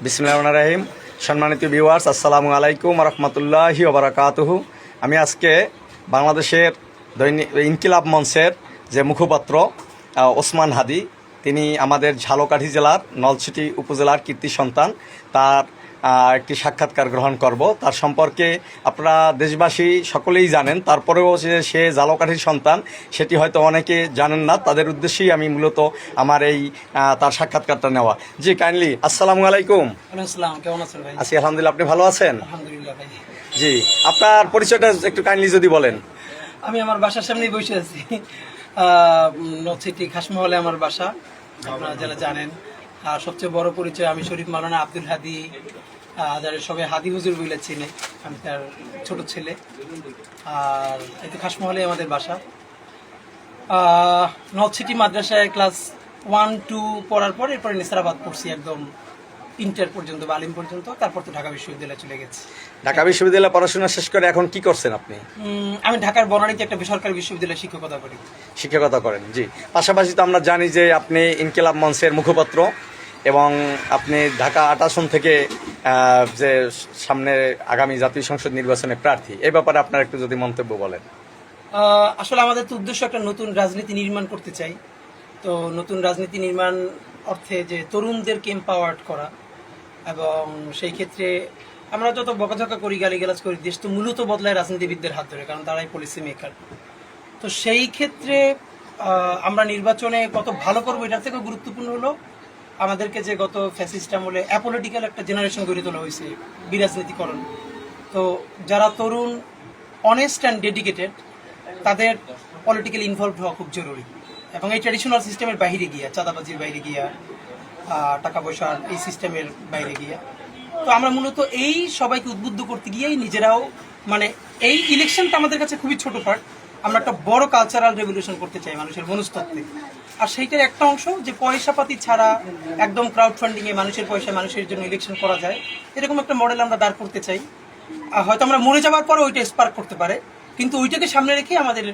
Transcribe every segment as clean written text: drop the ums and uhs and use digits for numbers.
বিসমিল্লাহির রহমানির রহিম। সম্মানিত ভিউয়ার্স, আসসালামু আলাইকুম রহমতুল্লাহি ওয়া বারাকাতুহু। আমি আজকে বাংলাদেশের দৈনিক ইনকিলাব মঞ্চের যে মুখপাত্র ওসমান হাদি, তিনি আমাদের ঝালকাঠি জেলার নলছিটি উপজেলার কীর্তি সন্তান, তার একটি সাক্ষাৎকার গ্রহণ করব। তার সম্পর্কে আপনারা দেশবাসী সকলেই জানেন, তারপরেও সে ঝালকাঠির সন্তান সেটি হয়তো অনেকে জানেন না। তাদের উদ্দেশ্যেই আমি মূলত আমার এই তার সাক্ষাৎকারটা নেওয়া। জি, কাইন্ডলি আসসালামু আলাইকুম। কেমন আছেন ভাই? আছি আলহামদুলিল্লাহ, আপনি ভালো আছেন? আলহামদুলিল্লাহ ভাই। জি, আপনার পরিচয়টা একটু কাইন্ডলি যদি বলেন। আমি আমার বাসার সামনেই বসে আছি, নলছিটি খাসমহলে আমার বাসা, আপনারা যারা জানেন। আর সবচেয়ে বড় পরিচয়, আমি শরীফ মাওলানা আব্দুল হাদি, যারা সবাই হাদি হুজুর বলে চিনে, আমি তার ছোট ছেলে। আর এতে খাসমহলে আমাদের বাসা। নলছিটি মাদ্রাসায় ক্লাস 1-2 পড়ার পর এরপরে নেসারাবাদ পড়ছি একদম ইন্টার পর্যন্ত বা আলিম পর্যন্ত। তারপর তো ঢাকা বিশ্ববিদ্যালয়ে চলে গেছি। ঢাকা বিশ্ববিদ্যালয়ে পড়াশোনা শেষ করে এখন কি করছেন আপনি? আমি ঢাকার বনানীতে একটা বেসরকারি বিশ্ববিদ্যালয়ে শিক্ষকতা করি। শিক্ষকতা করেন, জি। পাশাপাশি তো আমরা জানি যে আপনি ইনকিলাব মঞ্চের মুখপাত্র এবং আপনি ঢাকা 8 আসন থেকে যে সামনে আগামী জাতীয় সংসদ নির্বাচনে প্রার্থী। এই ব্যাপারে আপনার একটু যদি মন্তব্য বলেন। আসলে আমাদের তো উদ্দেশ্য একটা নতুন রাজনীতি নির্মাণ করতে চাই। তো নতুন রাজনীতি নির্মাণ অর্থে যে তরুণদেরকে এম্পাওয়ার্ড করা, এবং সেই ক্ষেত্রে আমরা যত বকাঝকা করি, গালিগালাজ করি, দেশ তো মূলত বদলায় রাজনীতিবিদদের হাত ধরে, কারণ তারাই পলিসি মেকার। তো সেই ক্ষেত্রে আমরা নির্বাচনে কত ভালো করবো এটার থেকেও গুরুত্বপূর্ণ হলো আমাদেরকে যে গত ফ্যাসিস্ট আমলে অ্যাপলিটিক্যাল একটা জেনারেশন গড়ে তোলা হয়েছে, বিরাজনীতিকরণ। তো যারা তরুণ, অনেস্ট অ্যান্ড ডেডিকেটেড, তাদের পলিটিক্যালি ইনভলভ হওয়া খুব জরুরি। এবং এই ট্র্যাডিশনাল সিস্টেমের বাইরে গিয়া, চাঁদাবাজির বাইরে গিয়া, টাকা পয়সার এই সিস্টেমের বাইরে গিয়া, তো আমরা মূলত এই সবাইকে উদ্বুদ্ধ করতে গিয়েই নিজেরাও, মানে এই ইলেকশনটা আমাদের কাছে খুবই ছোট পার্ট। আমরা একটা বড় কালচারাল রেভলিউশন করতে চাই মানুষের মনস্তত্ত্বে। আর সেইটার একটা অংশ যে পয়সাপাতি ছাড়া একদম ক্রাউড ফান্ডিং এ মানুষের পয়সায় মানুষের জন্য ইলেকশন করা যায়, এরকম একটা মডেল আমরা দাঁড় করতে চাই। হয়তো আমরা মরে যাওয়ার পরে ওইটা স্পার্ক করতে পারে, কিন্তু ওইটাকে সামনে রেখে আমাদের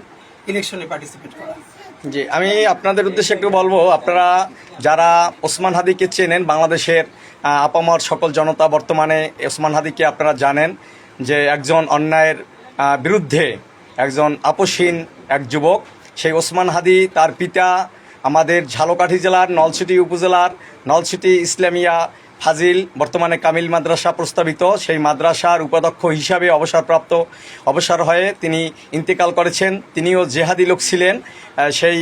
ইলেকশনে পার্টিসিপেট করা। জি, আমি আপনাদের উদ্দেশ্যে একটু বলবো, আপনারা যারা ওসমান হাদিকে চেনেন, বাংলাদেশের আপামর সকল জনতা বর্তমানে ওসমান হাদিকে আপনারা জানেন যে একজন অন্যায়ের বিরুদ্ধে একজন আপোষহীন এক যুবক। সেই ওসমান হাদি, তার পিতা আমাদের ঝালকাঠি জেলার নলছিটি উপজেলার নলছিটি ইসলামিয়া ফাজিল, বর্তমানে কামিল মাদ্রাসা প্রস্তাবিত, সেই মাদ্রাসার উপাধ্যক্ষ হিসাবে অবসর হয়ে তিনি ইন্তেকাল করেছেন। তিনিও জেহাদি লোক ছিলেন। সেই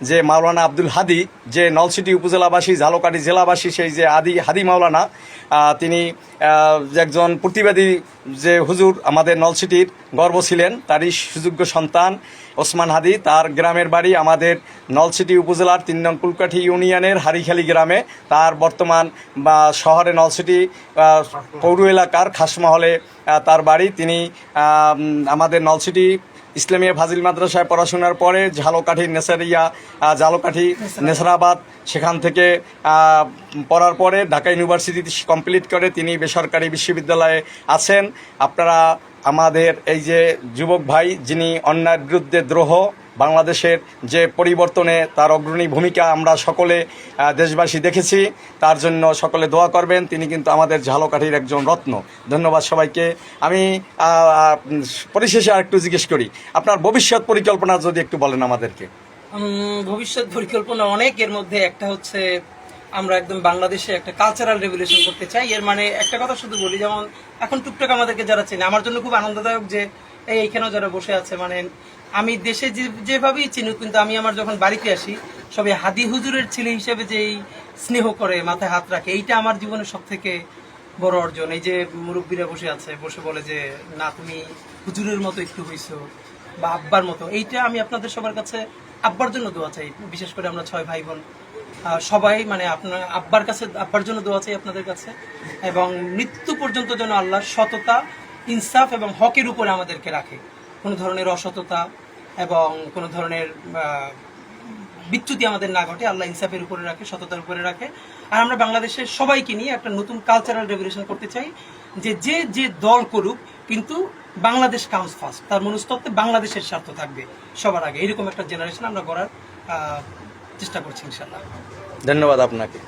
যে মাওলানা আব্দুল হাদি, যে নলছিটি উপজেলাবাসী, ঝালকাঠি জেলাবাসী, সেই যে হাদি মাওলানা, তিনি একজন প্রতিবাদী যে হুজুর, আমাদের নলছিটির গর্ব ছিলেন। তারই সুযোগ্য সন্তান ওসমান হাদি। তার গ্রামের বাড়ি আমাদের নলছিটি উপজেলার 3 নং কুলকাঠি ইউনিয়নের হারিখালি গ্রামে। তার বর্তমান বা শহরে নলছিটি পৌর এলাকার খাসমহলে তার বাড়ি। তিনি আমাদের নলছিটি ইসলামিয়া ফাজিল মাদ্রাসায় পড়াশোনার পরে ঝালকাঠি নেসারাবাদ, সেখান থেকে পড়ার পরে ঢাকা ইউনিভার্সিটি কমপ্লিট করে তিনি বেসরকারি বিশ্ববিদ্যালয়ে আছেন। আপনারা আমাদের এই যে যুবক ভাই, যিনি অন্যায়ের বিরুদ্ধে দ্রোহ, বাংলাদেশের যে পরিবর্তনে তার অগ্রণী ভূমিকা আমরা সকলে দেশবাসী দেখেছি, তার জন্য সকলে দোয়া করবেন। তিনি কিন্তু আমাদের ঝালকাঠির একজন রত্ন। ধন্যবাদ সবাইকে। আমি পরিশেষে আরেকটু জিজ্ঞেস করি, আপনার ভবিষ্যৎ পরিকল্পনা যদি একটু বলেন আমাদেরকে। ভবিষ্যৎ পরিকল্পনা অনেক, এর মধ্যে একটা হচ্ছে আমরা একদম বাংলাদেশে একটা কালচারাল রেভলিউশন করতে চাই। এর মানে একটা কথা শুধু বলি, যেমন এখন টুকটাক আমাদেরকে যারা চেনে, আমার জন্য খুব আনন্দদায়ক যে এইখানেও যারা বসে আছে, মানে আমি দেশে যেভাবেই চিনুক, কিন্তু আমি আমার যখন বাড়িতে আসি সবাই হাদি হুজুরের ছেলে হিসেবে যে স্নেহ করে, মাথায় হাত রাখে, এইটা আমার জীবনের সব থেকে বড় অর্জন। এই যে মুরব্বীরা বসে আছে, বসে বলে যে না তুমি হুজুরের মতো একটু হইছো বা আব্বার মতো, এইটা আমি আপনাদের সবার কাছে আব্বার জন্য দোয়া চাই। বিশেষ করে আমরা 6 ভাই বোন সবাই, মানে আপনার আব্বার কাছে, আব্বার জন্য দোয়া চাই আপনাদের কাছে। এবং মৃত্যু পর্যন্ত যেন আল্লাহ সততা, ইনসাফ এবং হকের উপরে আমাদেরকে রাখে, কোনো ধরনের অসততা এবং কোনো ধরনের বিচ্যুতি আমাদের না ঘটে। আল্লাহ ইনসাফের উপরে রাখে, সততার উপরে রাখে। আর আমরা বাংলাদেশের সবাইকে নিয়ে একটা নতুন কালচারাল রেভলিউশন করতে চাই, যে যে যে দল করুক কিন্তু বাংলাদেশ কামস ফার্স্ট, তার মনস্তত্ত্বে বাংলাদেশের স্বার্থ থাকবে সবার আগে, এরকম একটা জেনারেশন আমরা গড়ার চেষ্টা করছি ইনশাআল্লাহ। ধন্যবাদ আপনাকে।